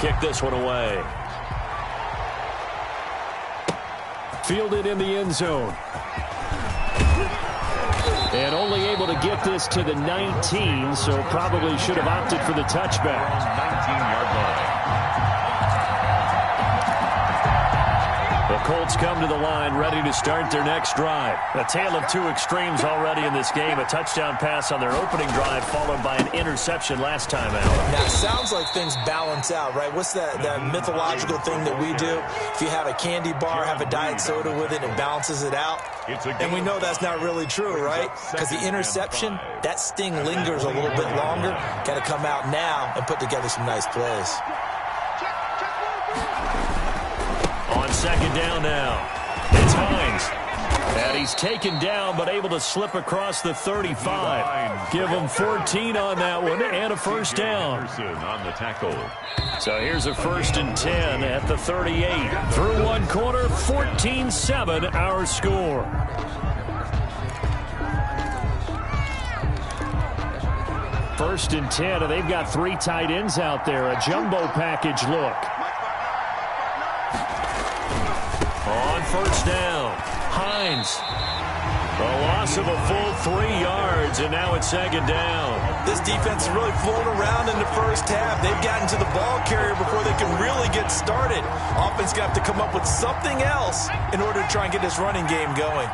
kick this one away. Fielded in the end zone. And only able to get this to the 19, so probably should have opted for the touchback. 19-yard line. The Colts come to the line ready to start their next drive. A tale of two extremes already in this game. A touchdown pass on their opening drive followed by an interception last time out. Now, it sounds like things balance out, right? What's that mythological thing that we do? If you have a candy bar, have a diet soda with it, it balances it out. And we know that's not really true, right? Because the interception, that sting lingers a little bit longer. Got to come out now and put together some nice plays. On second down now, it's Hines. And he's taken down but able to slip across the 35. Give him 14 on that one and a first down. On the tackle. So here's a 1st and 10 at the 38. Through one quarter, 14-7 our score. First and 10, and they've got 3 tight ends out there. A jumbo package look. On first down, Hines. A loss of a full 3 yards, and now it's second down. This defense is really floating around in the first half. They've gotten to the ball carrier before they can really get started. Offense going to have to come up with something else in order to try and get this running game going.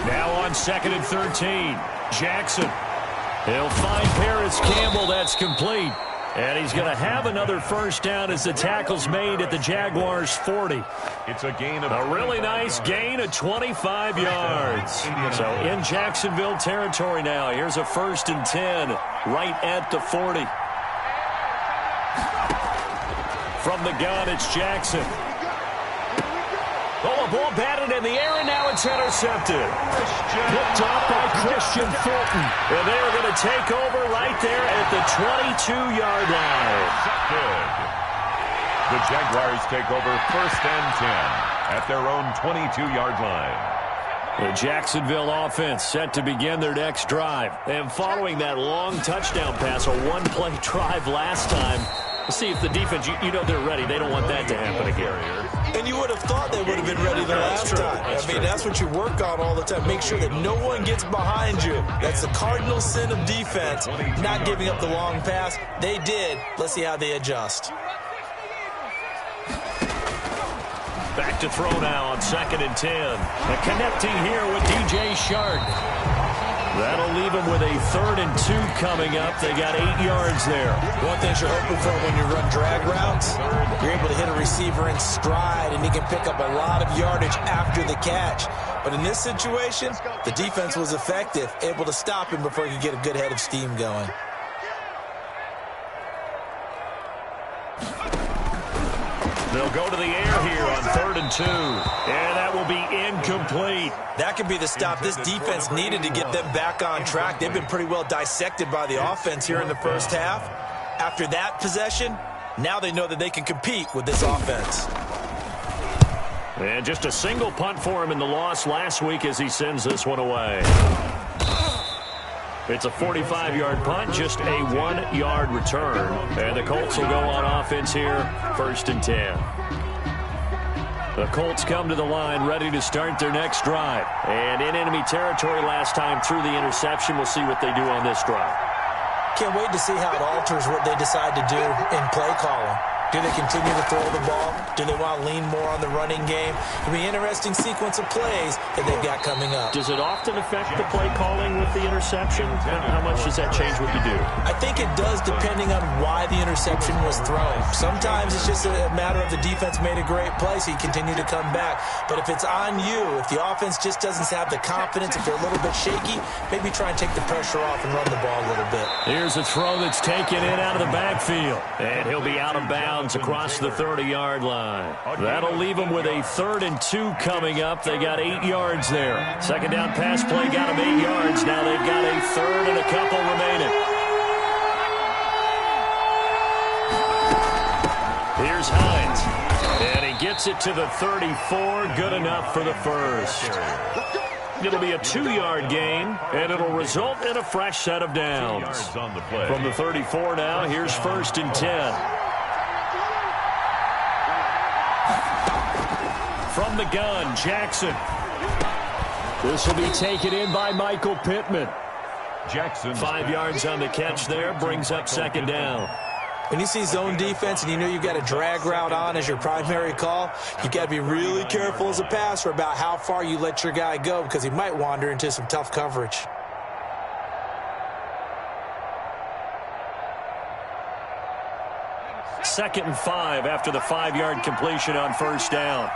Now on 2nd and 13, Jackson. He'll find Paris Campbell. That's complete. And he's going to have another first down as the tackle's made at the Jaguars' 40. It's a gain of a really nice gain of 25 yards. So in Jacksonville territory now. Here's a 1st and 10 right at the 40. From the gun, it's Jackson. Oh, a ball batted in the air, and now it's intercepted. Picked off by Christian Fulton. And they're going to take over right there at the 22-yard line. Good. The Jaguars take over 1st and 10 at their own 22-yard line. The Jacksonville offense set to begin their next drive. And following that long touchdown pass, a one-play drive last time, we'll see if the defense, you know they're ready. They don't want that to happen again. And you would have thought they would have been ready the last time. I mean, that's what you work on all the time. Make sure that no one gets behind you. That's the cardinal sin of defense, not giving up the long pass. They did. Let's see how they adjust. Back to throw now on 2nd and 10. And connecting here with DJ Shark. That'll leave them with a 3rd and 2 coming up. They got 8 yards there. One thing you're hoping for when you run drag routes, you're able to hit a receiver in stride, and he can pick up a lot of yardage after the catch. But in this situation, the defense was effective, able to stop him before he could get a good head of steam going. They'll go to the air here on 3rd and 2. And that will be incomplete. That could be the stop this defense needed to get them back on track. They've been pretty well dissected by the offense here in the first half. After that possession, now they know that they can compete with this offense. And just a single punt for him in the loss last week as he sends this one away. It's a 45-yard punt, just a 1-yard return. And the Colts will go on offense here, 1st and 10. The Colts come to the line ready to start their next drive. And in enemy territory last time through the interception. We'll see what they do on this drive. Can't wait to see how it alters what they decide to do in play calling. Do they continue to throw the ball? Do they want to lean more on the running game? It'll be an interesting sequence of plays that they've got coming up. Does it often affect the play calling with the interception? How much does that change what you do? I think it does depending on why the interception was thrown. Sometimes it's just a matter of the defense made a great play, so you continue to come back. But if it's on you, if the offense just doesn't have the confidence, if they're a little bit shaky, maybe try and take the pressure off and run the ball a little bit. Here's a throw that's taken in out of the backfield. And he'll be out of bounds across the 30-yard line. That'll leave them with a 3rd and 2 coming up. They got 8 yards there. Second down pass play got them 8 yards. Now they've got a 3rd and a couple remaining. Here's Hines. And he gets it to the 34. Good enough for the first. It'll be a 2-yard gain, and it'll result in a fresh set of downs. From the 34 now, here's 1st and 10. From the gun, Jackson. This will be taken in by Michael Pittman. Jackson. 5 yards on the catch there, brings up 2nd down. When you see zone defense and you know you've got a drag route on as your primary call, you've got to be really careful as a passer about how far you let your guy go because he might wander into some tough coverage. Second and 5 after the 5-yard completion on 1st down.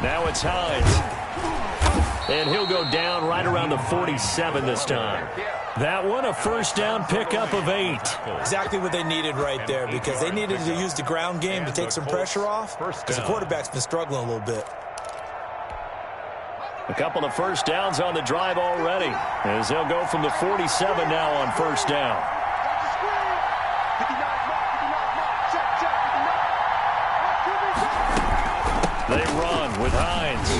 Now it's Hines. And he'll go down right around the 47 this time. That one, a 1st down pickup of 8. Exactly what they needed right there because they needed to use the ground game to take some pressure off because the quarterback's been struggling a little bit. A couple of 1st downs on the drive already as they'll go from the 47 now on 1st down. They run with Hines.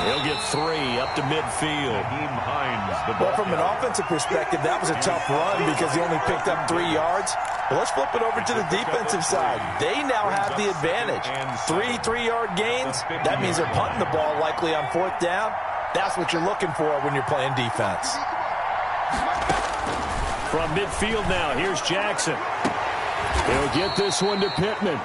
He'll get 3 up to midfield. Well, from an offensive perspective, that was a tough run because he only picked up 3 yards. Well, let's flip it over to the defensive side. They now have the advantage. 3 3-yard gains. That means they're punting the ball likely on 4th down. That's what you're looking for when you're playing defense. From midfield now, here's Jackson. He'll get this one to Pittman.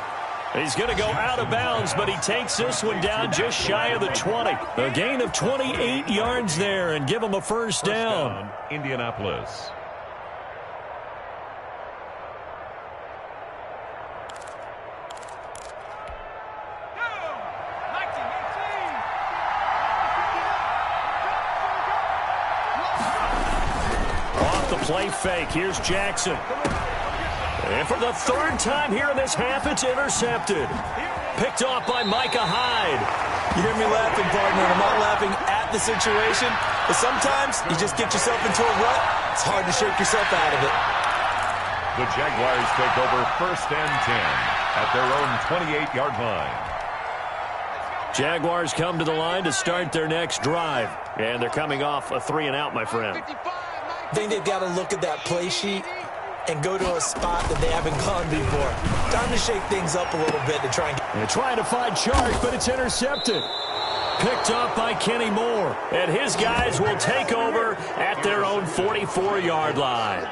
He's going to go out of bounds, but he takes this one down just shy of the 20. A gain of 28 yards there and give him a 1st down. Indianapolis. Off the play fake, here's Jackson. And for the 3rd time here in this half, it's intercepted. Picked off by Micah Hyde. You hear me laughing, partner, and I'm not laughing at the situation, but sometimes you just get yourself into a rut. It's hard to shake yourself out of it. The Jaguars take over 1st and 10 at their own 28-yard line. Jaguars come to the line to start their next drive. And they're coming off a 3-and-out, my friend. I think they've got to look at that play sheet and go to a spot that they haven't gone before. Time to shake things up a little bit to try and get... They're trying to find Chark, but it's intercepted. Picked off by Kenny Moore. And his guys will take over at their own 44-yard line.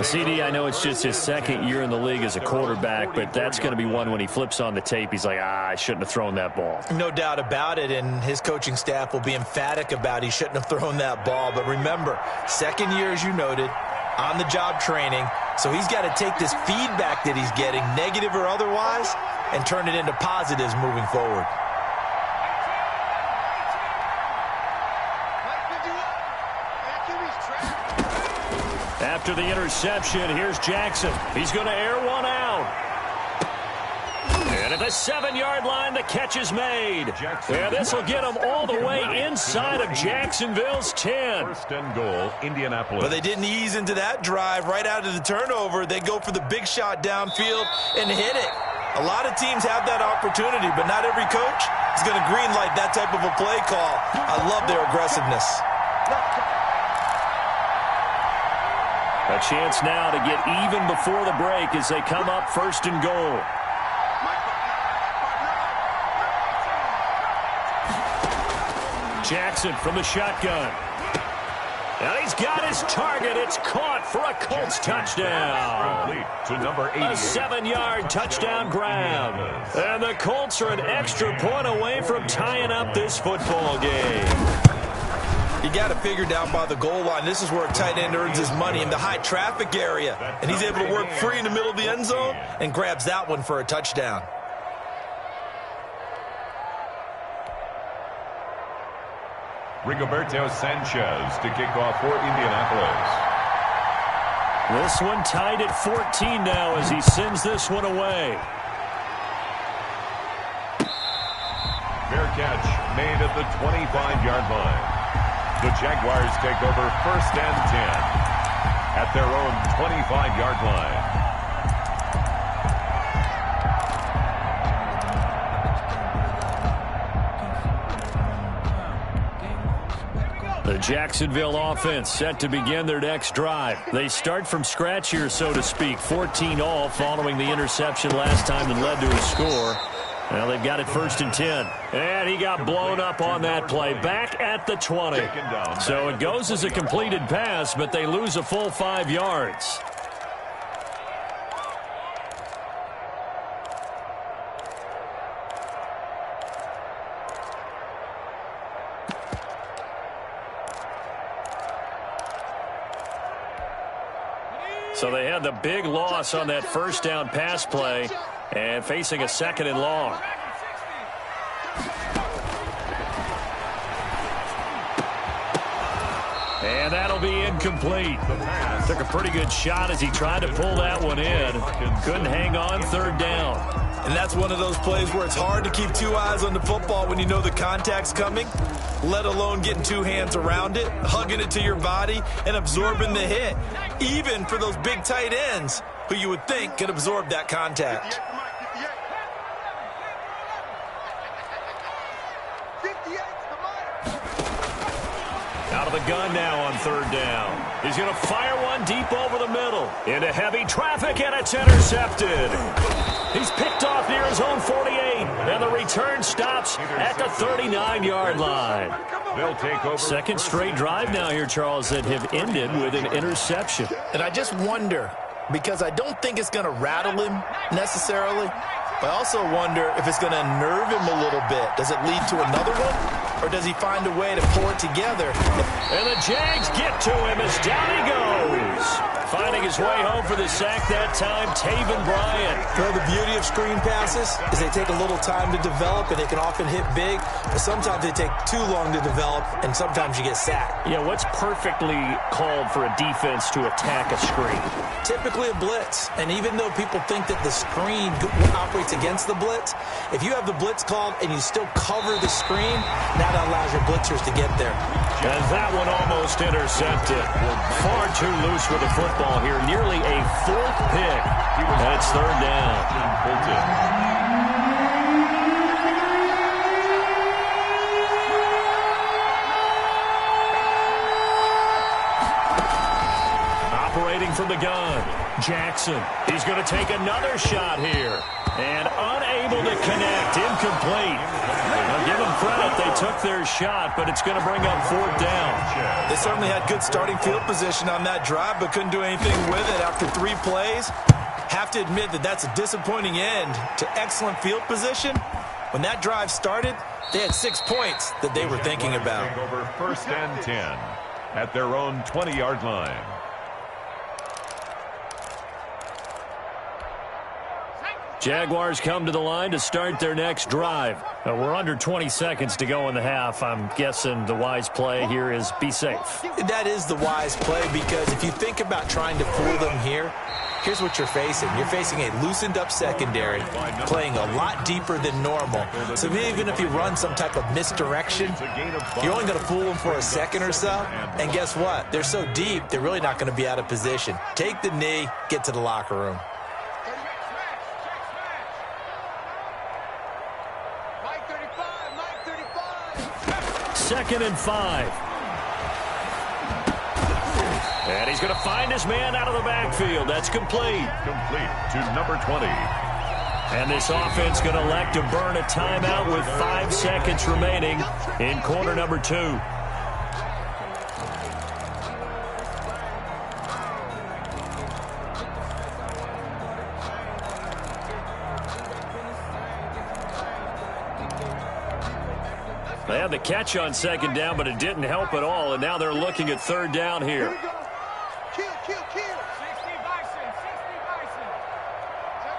CD, I know it's just his 2nd year in the league as a quarterback, but that's going to be one when he flips on the tape, he's like, I shouldn't have thrown that ball. No doubt about it, and his coaching staff will be emphatic about he shouldn't have thrown that ball. But remember, 2nd year, as you noted, on-the-job training, so he's got to take this feedback that he's getting, negative or otherwise, and turn it into positives moving forward. After the interception, here's Jackson. He's going to air one out. And at the 7-yard line, the catch is made. And this will get him all the way inside of Jacksonville's 10. 1st and goal, Indianapolis. But they didn't ease into that drive right out of the turnover. They go for the big shot downfield and hit it. A lot of teams have that opportunity, but not every coach is going to greenlight that type of a play call. I love their aggressiveness. A chance now to get even before the break as they come up 1st and goal. Jackson from the shotgun. And he's got his target. It's caught for a Colts touchdown. To number 88. A 7-yard touchdown grab. And the Colts are an extra point away from tying up this football game. You got it figured out by the goal line. This is where a tight end earns his money in the high traffic area. And he's able to work free in the middle of the end zone and grabs that one for a touchdown. Rigoberto Sanchez to kick off for Indianapolis. This one tied at 14 now as he sends this one away. Fair catch made at the 25-yard line. The Jaguars take over 1st and 10 at their own 25-yard line. The Jacksonville offense set to begin their next drive. They start from scratch here, so to speak. 14-all following the interception last time that led to a score. Well, they've got it 1st and 10. And he got blown up on that play. Back at the 20. So it goes as a completed pass, but they lose a full 5 yards. So they had the big loss on that first down pass play and facing a 2nd and long. And that'll be incomplete. Took a pretty good shot as he tried to pull that one in. Couldn't hang on 3rd down. And that's one of those plays where it's hard to keep 2 eyes on the football when you know the contact's coming, let alone getting 2 hands around it, hugging it to your body, and absorbing the hit, even for those big tight ends who you would think could absorb that contact. Out of the gun now on 3rd down. He's going to fire one deep over the middle. Into heavy traffic, and it's intercepted. He's picked off near his own 48, and the return stops at the 39-yard line. They'll take over. 2nd straight drive now here, Charles, that have ended with an interception. And I just wonder, because I don't think it's going to rattle him necessarily, but I also wonder if it's going to unnerve him a little bit. Does it lead to another one, or does he find a way to pull it together? And the Jags get to him as down he goes. Finding his way home for the sack that time, Taven Bryan. Well, the beauty of screen passes is they take a little time to develop, and they can often hit big, but sometimes they take too long to develop, and sometimes you get sacked. Yeah, what's perfectly called for a defense to attack a screen? Typically a blitz, and even though people think that the screen operates against the blitz, if you have the blitz called and you still cover the screen, now that allows your blitzers to get there. And that one almost intercepted. Far too loose with the football here. Nearly a 4th pick. And it's 3rd down. Operating from the gun, Jackson. He's going to take another shot here. And unable to connect. Incomplete. Now give them credit. They took their shot, but it's going to bring up 4th down. They certainly had good starting field position on that drive, but couldn't do anything with it after 3 plays. Have to admit that that's a disappointing end to excellent field position. When that drive started, they had 6 points that they were thinking about. Over 1st and 10 at their own 20-yard line. Jaguars come to the line to start their next drive. We're under 20 seconds to go in the half. I'm guessing the wise play here is be safe. That is the wise play, because if you think about trying to fool them here, here's what you're facing. You're facing a loosened up secondary, playing a lot deeper than normal. So even if you run some type of misdirection, you're only going to fool them for a second or so. And guess what? They're so deep, they're really not going to be out of position. Take the knee, get to the locker room. 2nd and 5. And he's going to find his man out of the backfield. That's complete. Complete to number 20. And this offense going to elect to burn a timeout with 5 seconds remaining in quarter number 2. They had the catch on 2nd down, but it didn't help at all, and now they're looking at 3rd down here. Kill. 60 Bison. Check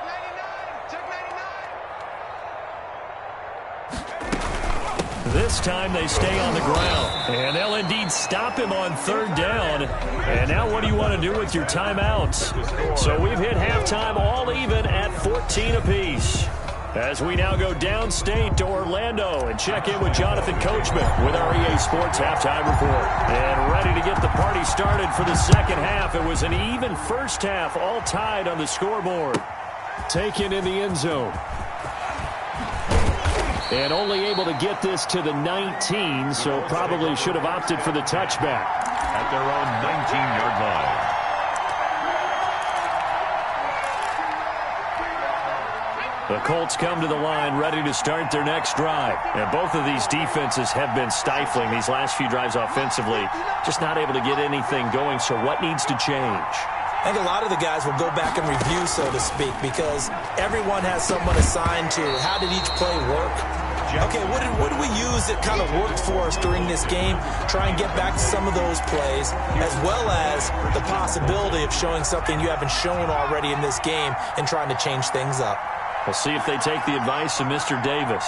99. This time they stay on the ground, and they'll indeed stop him on 3rd down. And now what do you want to do with your timeouts? So we've hit halftime all even at 14 apiece. As we now go downstate to Orlando and check in with Jonathan Coachman with our EA Sports Halftime Report. And ready to get the party started for the second half. It was an even first half, all tied on the scoreboard. Taken in the end zone. And only able to get this to the 19, so probably should have opted for the touchback. At their own 19-yard line. The Colts come to the line ready to start their next drive. And both of these defenses have been stifling these last few drives offensively. Just not able to get anything going, so what needs to change? I think a lot of the guys will go back and review, so to speak, because everyone has someone assigned to how did each play work. Okay, what did we use that kind of worked for us during this game? Try and get back to some of those plays, as well as the possibility of showing something you haven't shown already in this game and trying to change things up. We'll see if they take the advice of Mr. Davis.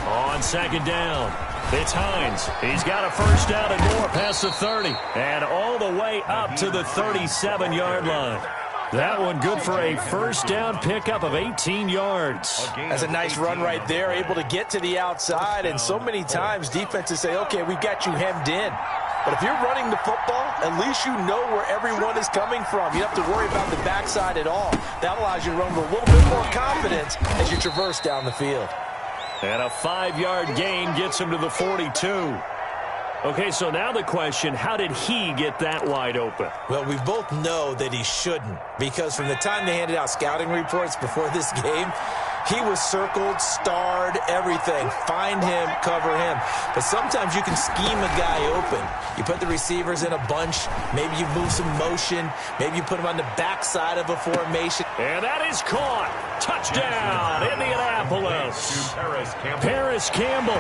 On second down, it's Hines. He's got a first down and more past the 30. And all the way up to the 37-yard line. That one good for a first down pickup of 18 yards. That's a nice run right there, able to get to the outside. And so many times defenses say, okay, we've got you hemmed in. But if you're running the football, at least you know where everyone is coming from. You don't have to worry about the backside at all. That allows you to run with a little bit more confidence as you traverse down the field. And a 5-yard gain gets him to the 42. Okay, so now the question, how did he get that wide open? Well, we both know that he shouldn't, because from the time they handed out scouting reports before this game, he was circled, starred, everything. Find him, cover him. But sometimes you can scheme a guy open. You put the receivers in a bunch. Maybe you move some motion. Maybe you put him on the backside of a formation. And that is caught. Touchdown, Indianapolis. Paris Campbell,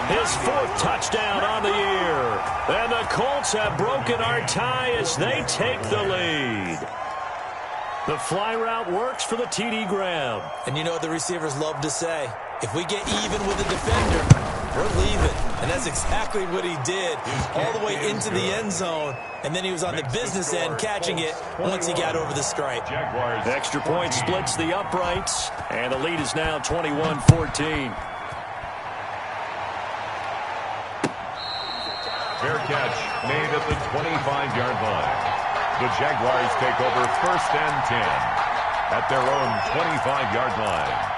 his 4th touchdown on the year. And the Colts have broken our tie as they take the lead. The fly route works for the TD grab. And you know what the receivers love to say? If we get even with the defender, we're leaving. And that's exactly what he did, all the way into the end zone. And then he was on the business end catching it once he got over the stripe. Extra point splits the uprights, and the lead is now 21-14. Fair catch made at the 25-yard line. The Jaguars take over first and 10 at their own 25-yard line.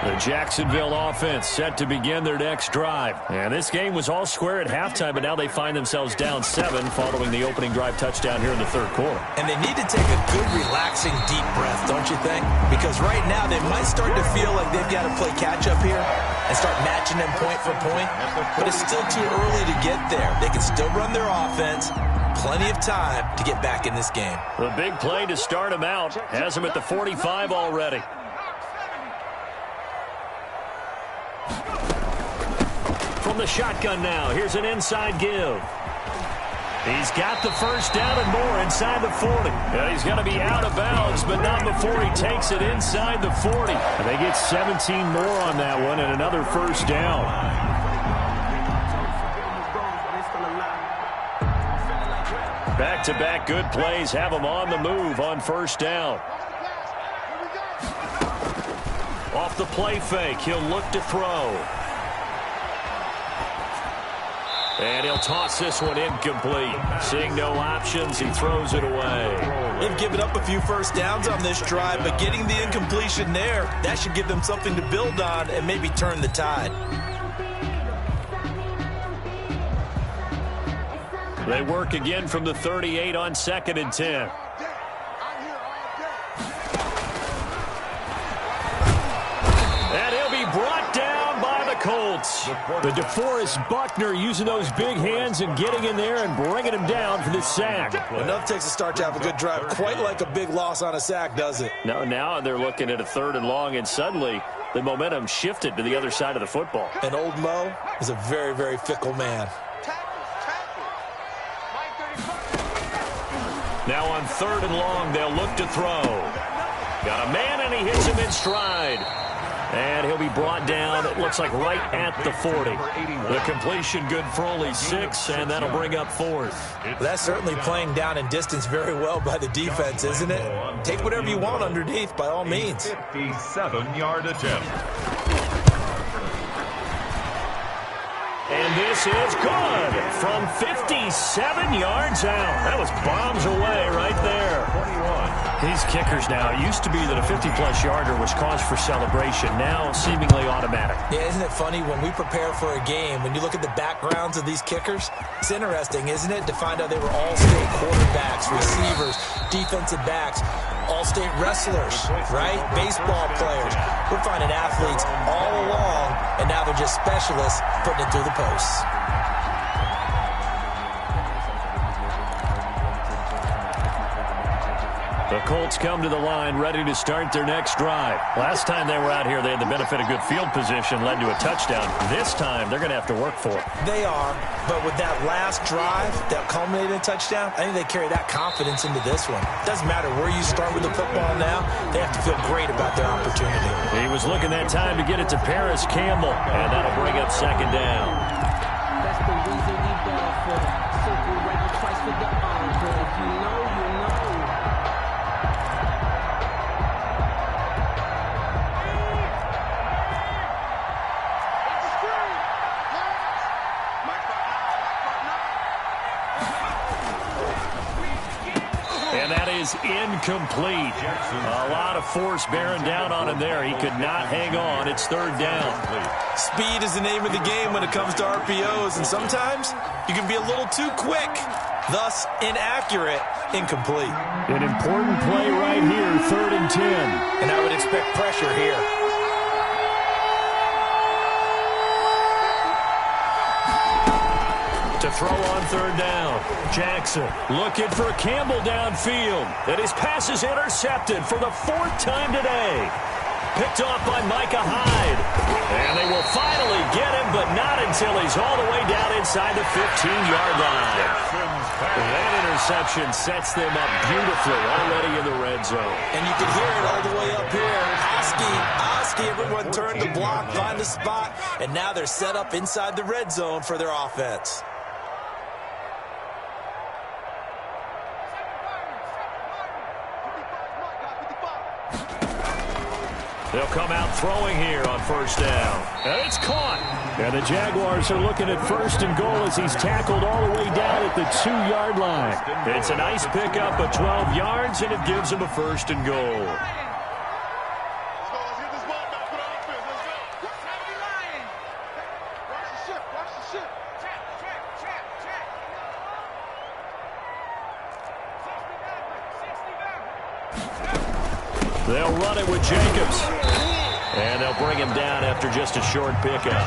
The Jacksonville offense set to begin their next drive. And this game was all square at halftime, but now they find themselves down 7 following the opening drive touchdown here in the 3rd quarter. And they need to take a good, relaxing, deep breath, don't you think? Because right now they might start to feel like they've got to play catch-up here and start matching them point for point. But it's still too early to get there. They can still run their offense. Plenty of time to get back in this game. The big play to start him out has him at the 45 already. From the shotgun now, here's an inside give. He's got the first down and more inside the 40. And he's going to be out of bounds, but not before he takes it inside the 40. And they get 17 more on that one and another first down. Back-to-back good plays have him on the move on first down. Off the play fake, he'll look to throw. And he'll toss this one incomplete. Seeing no options, he throws it away. They've given up a few first downs on this drive, but getting the incompletion there, that should give them something to build on and maybe turn the tide. They work again from the 38 on 2nd and 10. And he'll be brought down by the Colts. The DeForest Buckner using those big hands and getting in there and bringing him down for the sack. Enough takes a start to have a good drive. Quite like a big loss on a sack, does it? No, now they're looking at a 3rd and long, and suddenly the momentum shifted to the other side of the football. And old Mo is a very, very fickle man. Now on 3rd and long, they'll look to throw. Got a man, and he hits him in stride. And he'll be brought down, it looks like right at the 40. The completion good for only 6, and that'll bring up 4th. That's certainly playing down in distance very well by the defense, isn't it? Take whatever you want underneath, by all means. 57-yard attempt. And this is good from 57 yards out. That was bombs away right there. 21. These kickers now, it used to be that a 50-plus yarder was cause for celebration. Now seemingly automatic. Yeah, isn't it funny when we prepare for a game, when you look at the backgrounds of these kickers, it's interesting, isn't it, to find out they were all-state quarterbacks, receivers, defensive backs, all-state wrestlers, right? Baseball players. We're finding athletes all along, and now they're just specialists putting it through the posts. The Colts come to the line ready to start their next drive. Last time they were out here, they had the benefit of good field position, led to a touchdown. This time, they're going to have to work for it. They are, but with that last drive that culminated in a touchdown, I think they carry that confidence into this one. Doesn't matter where you start with the football now, they have to feel great about their opportunity. He was looking that time to get it to Paris Campbell, and that'll bring up second down. That's the reason we ball for circle right twice for the encore. If you know, you know. And that is incomplete. A lot of force bearing down on him there. He could not hang on. It's third down. Speed is the name of the game when it comes to RPOs, and sometimes you can be a little too quick, thus inaccurate, incomplete. An important play right here, 3rd and 10. And I would expect pressure here. To throw on 3rd down. Jackson looking for Campbell downfield. And his pass is intercepted for the 4th time today. Picked off by Micah Hyde. And they will finally get him, but not until he's all the way down inside the 15-yard line. That interception sets them up beautifully already in the red zone. And you can hear it all the way up here. Oski, everyone turned the block, find the spot, and now they're set up inside the red zone for their offense. They'll come out throwing here on 1st down. And it's caught. And the Jaguars are looking at 1st and goal as he's tackled all the way down at the 2-yard line. It's a nice pickup of 12 yards, and it gives him a 1st and goal. They'll run it with Jacobs. And they'll bring him down after just a short pickup.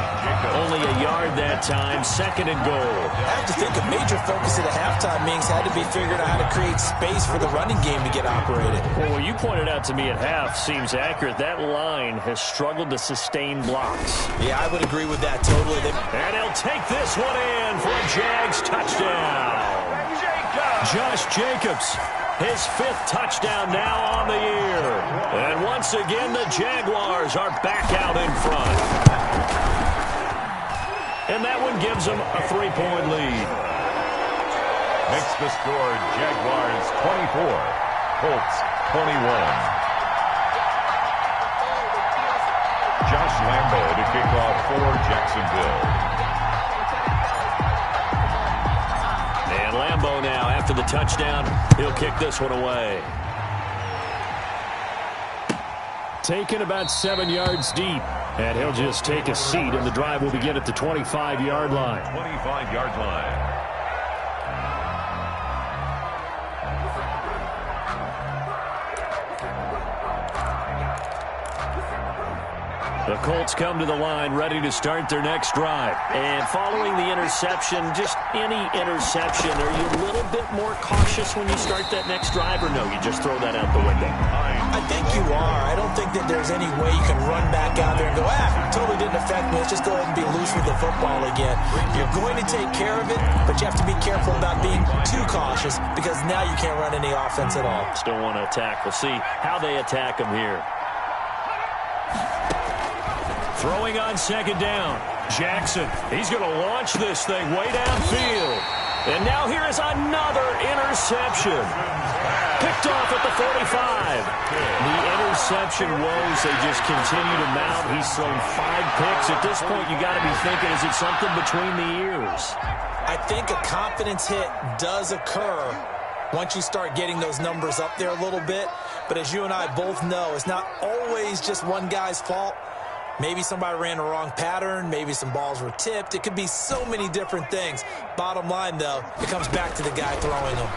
Only a yard that time, 2nd and goal. I have to think a major focus of the halftime meetings had to be figuring out how to create space for the running game to get operated. Well, what you pointed out to me at half seems accurate. That line has struggled to sustain blocks. Yeah, I would agree with that totally. And he'll take this one in for a Jags touchdown. Josh Jacobs. His 5th touchdown now on the year. And once again, the Jaguars are back out in front. And that one gives them a 3-point lead. Makes the score Jaguars 24, Colts 21. Josh Lambo to kick off for Jacksonville. And Lambo now, after the touchdown, he'll kick this one away. Taken about 7 yards deep. And he'll just take a seat, and the drive will begin at the 25-yard line. 25-yard line. The Colts come to the line ready to start their next drive. And following the interception, just any interception, are you a little bit more cautious when you start that next drive, or no, you just throw that out the window? I think you are. I don't think that there's any way you can run back out there and go, totally didn't affect me. Let's just go ahead and be loose with the football again. You're going to take care of it, but you have to be careful about being too cautious because now you can't run any offense at all. Still want to attack. We'll see how they attack him here. Throwing on 2nd down. Jackson, he's going to launch this thing way downfield. And now here is another interception. Picked off at the 45. The interception woes, they just continue to mount. He's thrown 5 picks. At this point, you got to be thinking, is it something between the ears? I think a confidence hit does occur once you start getting those numbers up there a little bit. But as you and I both know, it's not always just one guy's fault. Maybe somebody ran the wrong pattern. Maybe some balls were tipped. It could be so many different things. Bottom line, though, it comes back to the guy throwing them.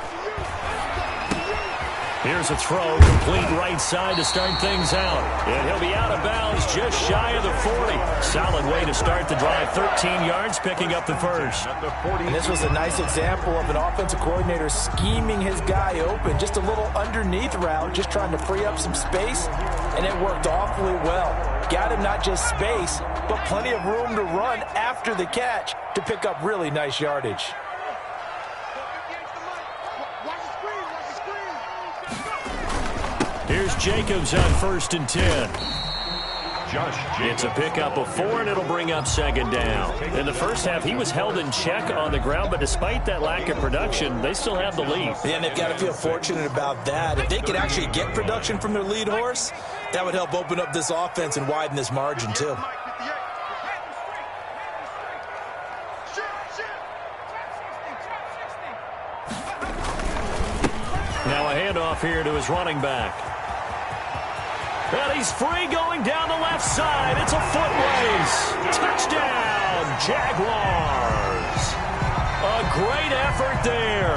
Here's a throw, complete right side to start things out. And he'll be out of bounds just shy of the 40. Solid way to start the drive. 13 yards, picking up the first. And this was a nice example of an offensive coordinator scheming his guy open. Just a little underneath route, just trying to free up some space. And it worked awfully well. Got him not just space, but plenty of room to run after the catch to pick up really nice yardage. Here's Jacobs on 1st and 10. It's a pickup of 4, and it'll bring up 2nd down. In the first half, he was held in check on the ground, but despite that lack of production, they still have the lead. Yeah, and they've got to feel fortunate about that. If they could actually get production from their lead horse, that would help open up this offense and widen this margin, too. Now a handoff here to his running back. And he's free going down the left side. It's a foot race. Touchdown, Jaguars. A great effort there.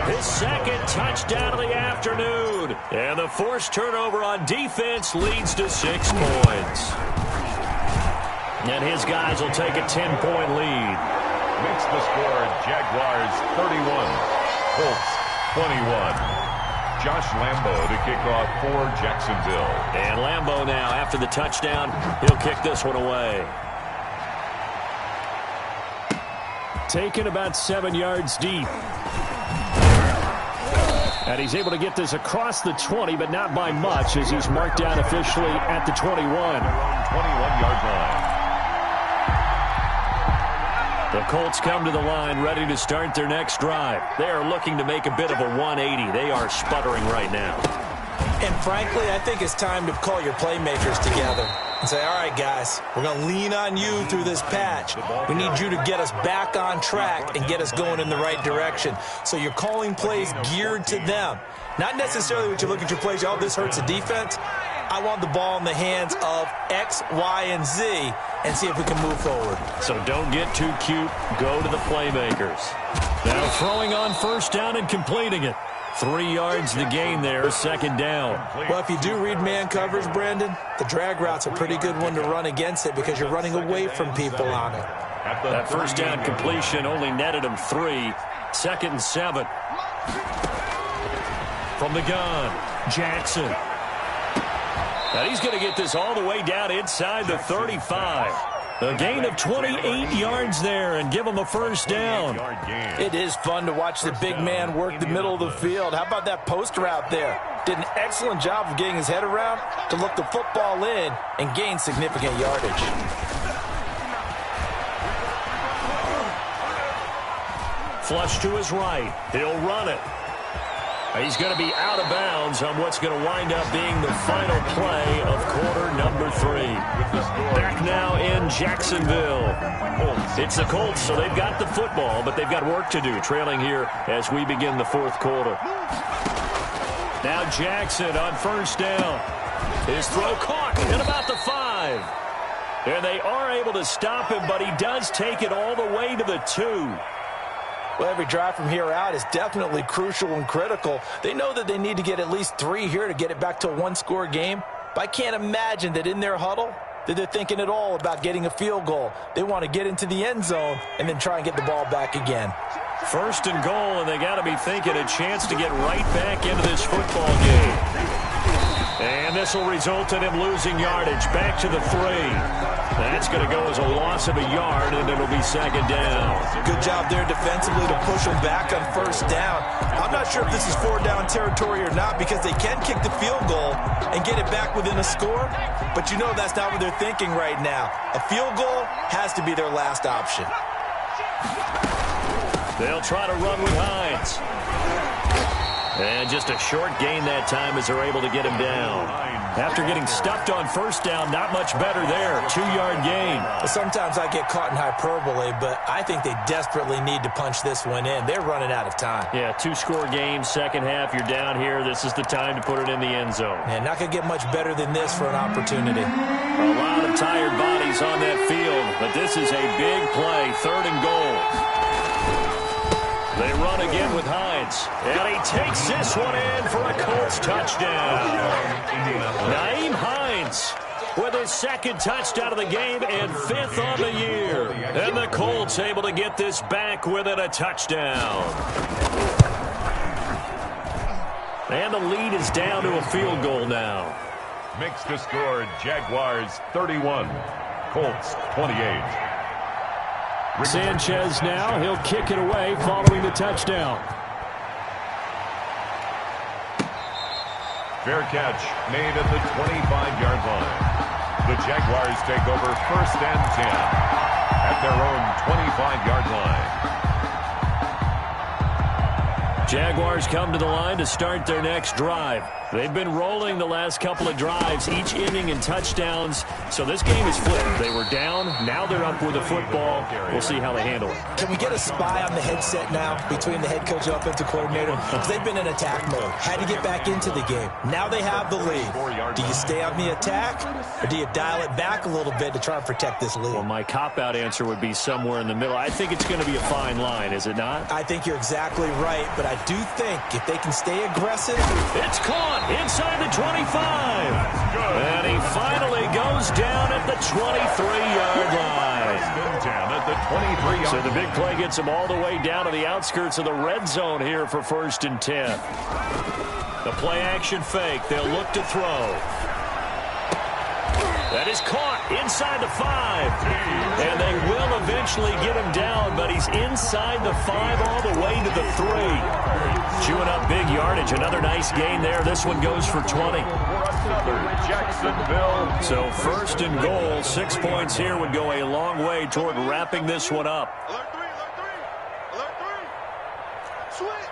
His 2nd touchdown of the afternoon. And the forced turnover on defense leads to 6 points. And his guys will take a 10-point lead. Makes the score Jaguars 31, Colts 21. Josh Lambo to kick off for Jacksonville. And Lambo now, after the touchdown, he'll kick this one away. Taken about 7 yards deep. And he's able to get this across the 20, but not by much, as he's marked down officially at the 21. 21-yard line. The Colts come to the line ready to start their next drive. They are looking to make a bit of a 180. They are sputtering right now. And frankly, I think it's time to call your playmakers together and say, all right, guys, we're going to lean on you through this patch. We need you to get us back on track and get us going in the right direction. So you're calling plays geared to them. Not necessarily what you look at your plays, oh, this hurts the defense. I want the ball in the hands of X, Y, and Z and see if we can move forward. So don't get too cute. Go to the playmakers. Now throwing on 1st down and completing it. 3 yards the gain there, 2nd down. Well, if you do read man coverage, Brandon, the drag route's a pretty good one to run against it because you're running away from people on it. That 1st down completion only netted him 3. 2nd and 7. From the gun, Jackson. And he's going to get this all the way down inside the 35. A gain of 28 yards there and give him a 1st down. It is fun to watch the big man work the middle of the field. How about that post route there? Did an excellent job of getting his head around to look the football in and gain significant yardage. Flush to his right. He'll run it. He's going to be out of bounds on what's going to wind up being the final play of quarter number 3. Back now in Jacksonville. It's the Colts, so they've got the football, but they've got work to do, trailing here as we begin the 4th quarter. Now Jackson on 1st down. His throw caught at about the 5. And they are able to stop him, but he does take it all the way to the 2. Well, every drive from here out is definitely crucial and critical. They know that they need to get at least 3 here to get it back to a 1-score game. But I can't imagine that in their huddle that they're thinking at all about getting a field goal. They want to get into the end zone and then try and get the ball back again. 1st and goal, and they got to be thinking a chance to get right back into this football game. And this will result in him losing yardage back to the 3. That's going to go as a loss of a yard, and it'll be 2nd down. Good job there defensively to push him back on 1st down. I'm not sure if this is 4-down territory or not because they can kick the field goal and get it back within a score, but you know that's not what they're thinking right now. A field goal has to be their last option. They'll try to run with Hines. And just a short gain that time as they're able to get him down. After getting stuffed on first down, not much better there. 2-yard gain. Sometimes I get caught in hyperbole, but I think they desperately need to punch this one in. They're running out of time. Yeah, 2-score game, second half. You're down here. This is the time to put it in the end zone. And not going to get much better than this for an opportunity. A lot of tired bodies on that field, but this is a big play, 3rd and goal. They run again with Hines. And he takes this one in for a Colts touchdown. Nyheim Hines with his 2nd touchdown of the game and 5th on the year. And the Colts able to get this back within a touchdown. And the lead is down to a field goal now. Makes the score Jaguars 31, Colts 28. Sanchez now, he'll kick it away following the touchdown. Fair catch made at the 25-yard line. The Jaguars take over 1st and 10 at their own 25-yard line. Jaguars come to the line to start their next drive. They've been rolling the last couple of drives, each inning in touchdowns. So this game is flipped. They were down. Now they're up with the football. We'll see how they handle it. Can we get a spy on the headset now between the head coach and offensive coordinator? Because they've been in attack mode. Had to get back into the game. Now they have the lead. Do you stay on the attack, or do you dial it back a little bit to try and protect this lead? Well, my cop-out answer would be somewhere in the middle. I think it's going to be a fine line, is it not? I think you're exactly right, but I do think if they can stay aggressive. It's caught inside the 25. And he finally goes down at the 23-yard line. So the big play gets him all the way down to the outskirts of the red zone here for 1st and 10. The play action fake. They'll look to throw. That is caught inside the 5. And they will eventually get him down, but he's inside the 5 all the way to the 3. Chewing up big yardage. Another nice gain there. This one goes for 20. Jacksonville. So 1st and goal. 6 points here would go a long way toward wrapping this one up. Alert 3, alert 3, alert 3. Switch.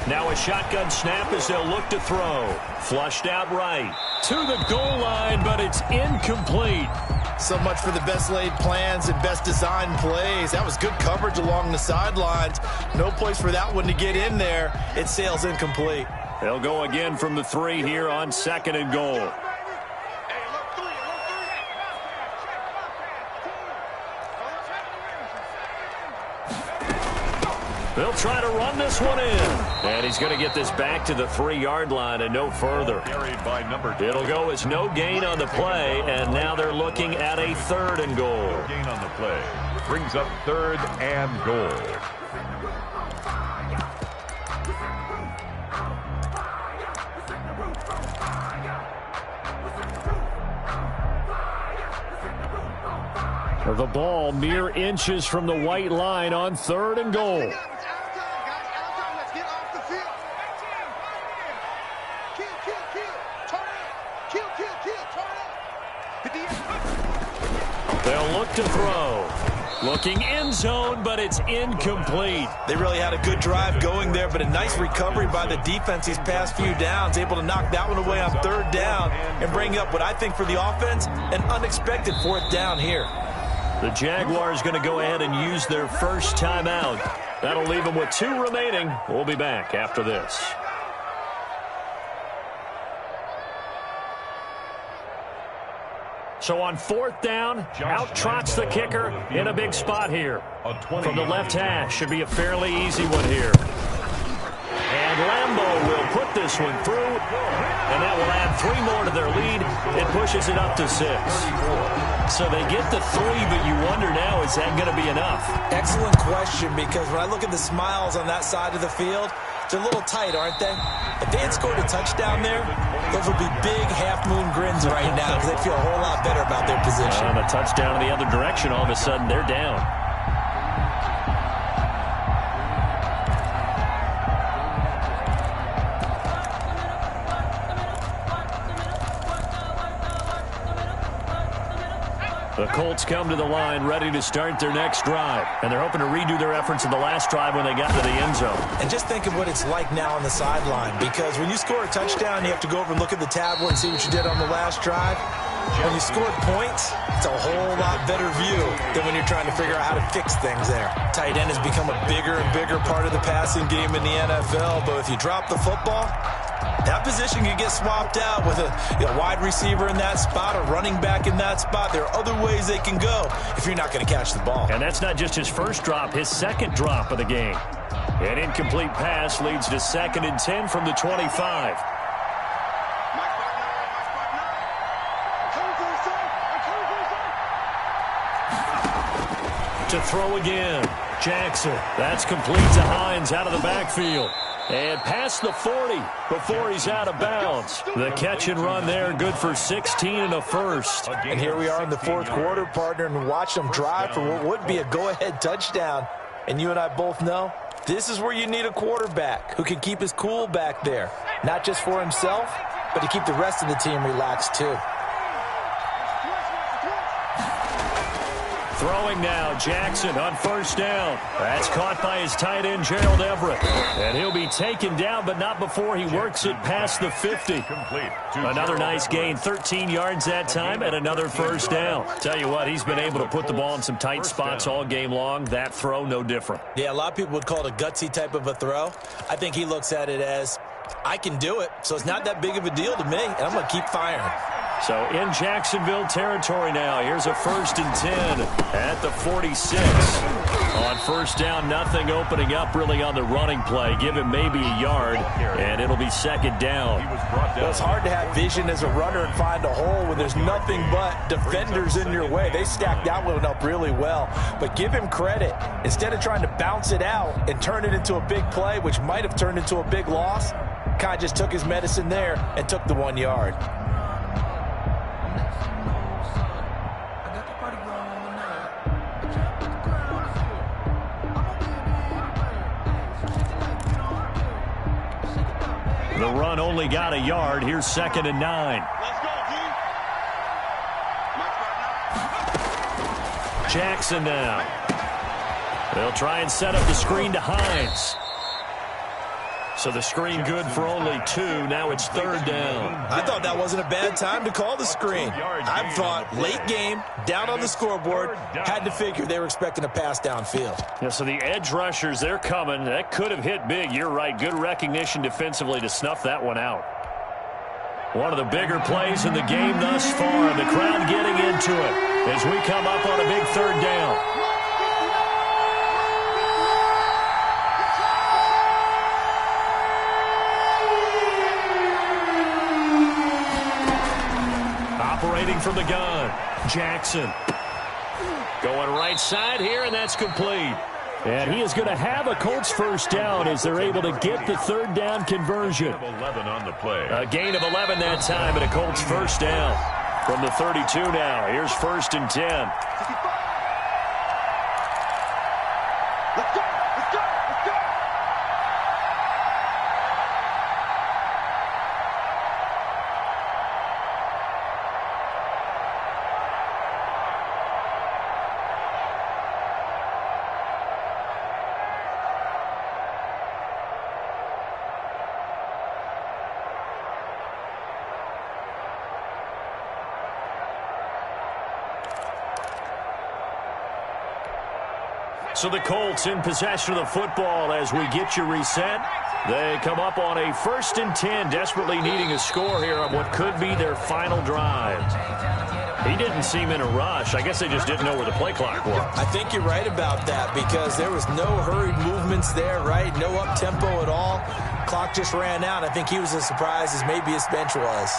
Now a shotgun snap as they'll look to throw. Flushed out right. To the goal line, but it's incomplete. So much for the best laid plans and best designed plays. That was good coverage along the sidelines. No place for that one to get in there. It sails incomplete. They'll go again from the 3 here on 2nd and goal. They'll try to run this one in. And he's going to get this back to the 3-yard line and no further. It'll go as no gain on the play, and now they're looking at a 3rd and goal. No gain on the play. Brings up 3rd and goal. The ball mere inches from the white line on 3rd and goal. They'll look to throw. Looking end zone, but it's incomplete. They really had a good drive going there, but a nice recovery by the defense these past few downs, able to knock that one away on 3rd down and bring up what I think for the offense, an unexpected 4th down here. The Jaguars going to go ahead and use their first timeout. That'll leave them with 2 remaining. We'll be back after this. So on 4th down, out trots the kicker in a big spot here. From the left hash, should be a fairly easy one here. And Lambo will put this one through, and that will add 3 more to their lead. It pushes it up to 6. So they get the 3, but you wonder now, is that going to be enough? Excellent question, because when I look at the smiles on that side of the field, they're a little tight, aren't they? If they had scored a touchdown there, those would be big half-moon grins right now because they'd feel a whole lot better about their position. On a touchdown in the other direction, all of a sudden they're down. The Colts come to the line ready to start their next drive. And they're hoping to redo their efforts in the last drive when they got to the end zone. And just think of what it's like now on the sideline. Because when you score a touchdown, you have to go over and look at the tablet and see what you did on the last drive. When you scored points, it's a whole lot better view than when you're trying to figure out how to fix things there. Tight end has become a bigger and bigger part of the passing game in the NFL. But if you drop the football, that position can get swapped out with a wide receiver in that spot, a running back in that spot. There are other ways they can go if you're not going to catch the ball. And that's not just his first drop, his second drop of the game. An incomplete pass leads to 2nd and 10 from the 25. To throw again. Jackson. That's complete to Hines out of the backfield. And past the 40 before he's out of bounds. The catch and run there, good for 16 and a first. And here we are in the fourth quarter, partner, and watch them drive for what would be a go-ahead touchdown. And you and I both know this is where you need a quarterback who can keep his cool back there. Not just for himself, but to keep the rest of the team relaxed too. Throwing now, Jackson on first down. That's caught by his tight end, Gerald Everett. And he'll be taken down, but not before he works it past the 50. Another nice gain, 13 yards that time, and another first down. Tell you what, he's been able to put the ball in some tight spots all game long. That throw, no different. Yeah, a lot of people would call it a gutsy type of a throw. I think he looks at it as, I can do it, so it's not that big of a deal to me, and I'm going to keep firing. So in Jacksonville territory now. Here's a 1st and 10 at the 46. On first down, nothing opening up really on the running play. Give him maybe a yard, and it'll be 2nd down. Well, it's hard to have vision as a runner and find a hole when there's nothing but defenders in your way. They stacked that one up really well. But give him credit. Instead of trying to bounce it out and turn it into a big play, which might have turned into a big loss, Kai just took his medicine there and took the 1 yard. The run only got a yard. Here's 2nd and 9. Let's go, team. Jackson now. They'll try and set up the screen to Hines. So the screen good for only 2. Now it's 3rd down. I thought that wasn't a bad time to call the screen. I thought late game, down on the scoreboard, had to figure they were expecting a pass downfield. Yeah, so the edge rushers, they're coming. That could have hit big. You're right. Good recognition defensively to snuff that one out. One of the bigger plays in the game thus far. The crowd getting into it as we come up on a big 3rd down. Operating from the gun, Jackson. Going right side here, and that's complete. And he is going to have a Colts first down as they're able to get the 3rd down conversion. 11 on the play. A gain of 11 that time, and a Colts first down. From the 32 now, here's 1st and 10. Let's go, let's go, let's go. So the Colts in possession of the football as we get you reset. They come up on a 1st and 10, desperately needing a score here on what could be their final drive. He didn't seem in a rush. I guess they just didn't know where the play clock was. I think you're right about that because there was no hurried movements there, right? No up-tempo at all. Clock just ran out. I think he was as surprised as maybe his bench was.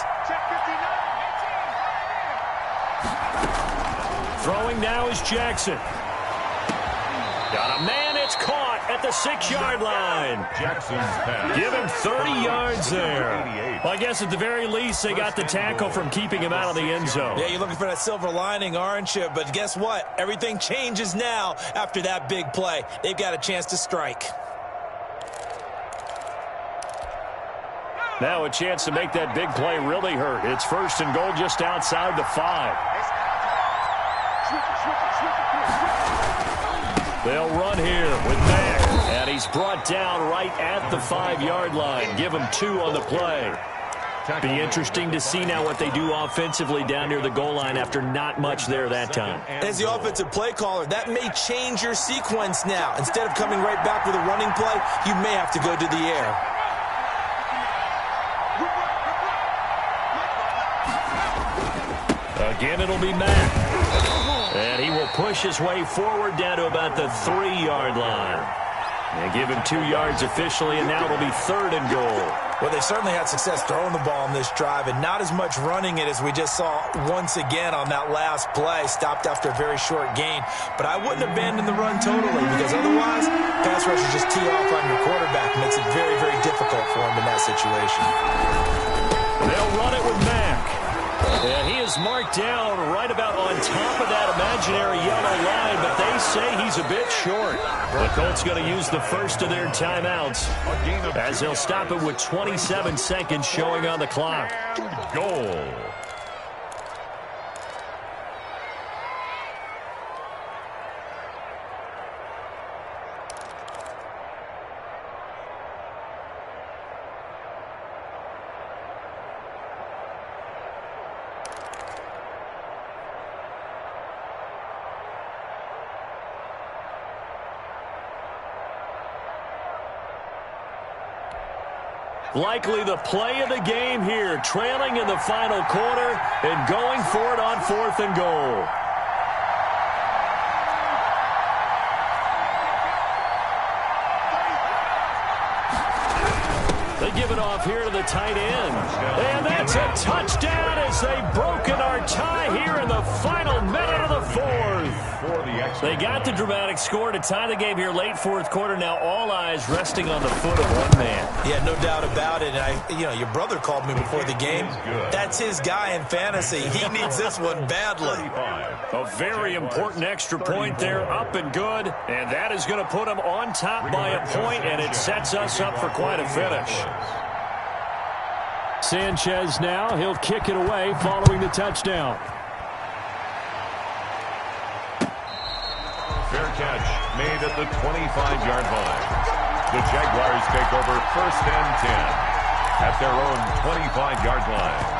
Throwing now is Jackson. Got a man, it's caught at the 6-yard line. Jackson's pass. Give him 30 yards there. Well, I guess at the very least they got the tackle from keeping him out of the end zone. Yeah, you're looking for that silver lining, aren't you? But guess what? Everything changes now after that big play. They've got a chance to strike. Now a chance to make that big play really hurt. It's 1st and goal just outside the 5. They'll run here with Mack. And he's brought down right at the 5-yard line. Give him 2 on the play. Be interesting to see now what they do offensively down near the goal line after not much there that time. As the offensive play caller, that may change your sequence now. Instead of coming right back with a running play, you may have to go to the air. Again, it'll be Mack. And he will push his way forward down to about the 3-yard line. And give him 2 yards officially, and now it'll be 3rd and goal. Well, they certainly had success throwing the ball on this drive, and not as much running it as we just saw once again on that last play. Stopped after a very short gain. But I wouldn't abandon the run totally, because otherwise, pass rushers just tee off on your quarterback. Makes it very, very difficult for him in that situation. They'll run it with Mack. And he is marked down right about on top of that imaginary yellow line, but they say he's a bit short. The Colts going to use the first of their timeouts as they'll stop it with 27 seconds showing on the clock. Goal. Likely the play of the game here, trailing in the final quarter and going for it on 4th and goal. They give it off here to the tight end. And that's a touchdown as they've broken our tie here in the final minute of the 4th. They got the dramatic score to tie the game here late 4th quarter. Now all eyes resting on the foot of one man. Yeah, no doubt about it. Your brother called me before the game. That's his guy in fantasy. He needs this one badly. A very important extra point there, up and good. And that is going to put him on top by a point, and it sets us up for quite a finish. Sanchez now, he'll kick it away following the touchdown. Fair catch made at the 25-yard line. The Jaguars take over 1st and 10 at their own 25-yard line.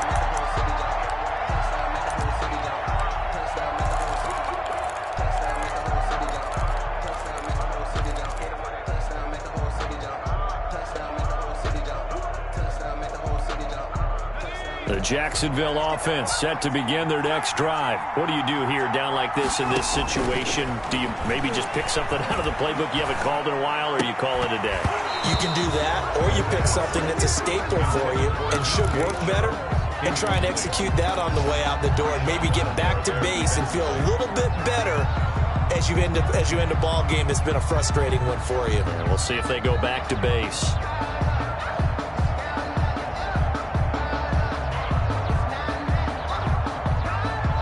The Jacksonville offense set to begin their next drive. What do you do here down like this in this situation? Do you maybe just pick something out of the playbook you haven't called in a while, or you call it a day? You can do that, or you pick something that's a staple for you and should work better and try and execute that on the way out the door and maybe get back to base and feel a little bit better as you end a ball game that's been a frustrating one for you. And we'll see if they go back to base.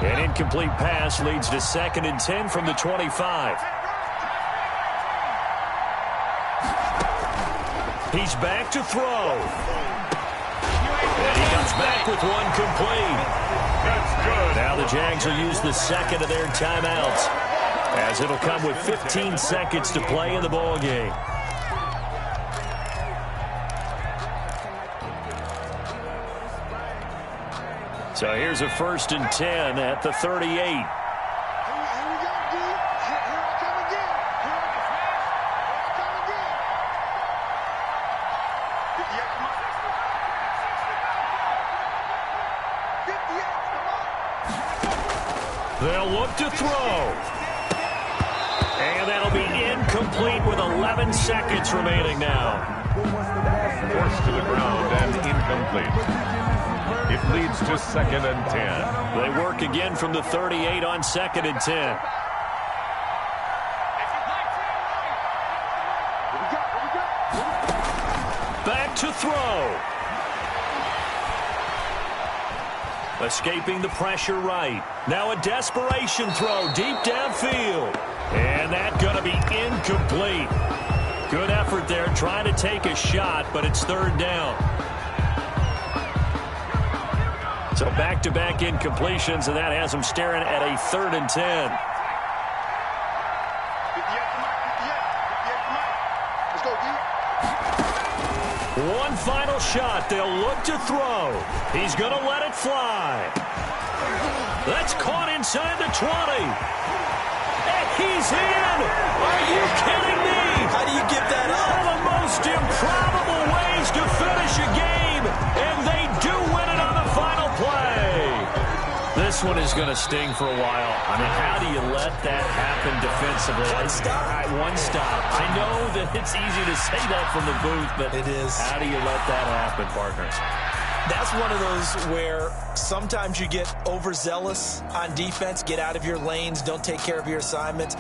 An incomplete pass leads to 2nd and 10 from the 25. He's back to throw. And he comes back with one complete. That's good. Now the Jags will use the second of their timeouts, as it'll come with 15 seconds to play in the ball game. So here's a 1st and 10 at the 38. They'll look to throw. And that'll be incomplete with 11 seconds remaining now. Forced to the ground and incomplete. It leads to 2nd and 10. They work again from the 38 on 2nd and 10. Back to throw. Escaping the pressure right. Now a desperation throw deep downfield. And that's going to be incomplete. Good effort there trying to take a shot, but it's 3rd down. So back-to-back incompletions, and that has them staring at a 3rd and 10. One final shot. They'll look to throw. He's going to let it fly. That's caught inside the 20. And he's in. Are you kidding me? How do you give that up? One of the most improbable ways to finish a game, and they do win it on the final play. This one is going to sting for a while. I mean, how do you let that happen defensively? One stop. One stop. I know that it's easy to say that from the booth, but it is. How do you let that happen, partners? That's one of those where sometimes you get overzealous on defense, get out of your lanes, don't take care of your assignments.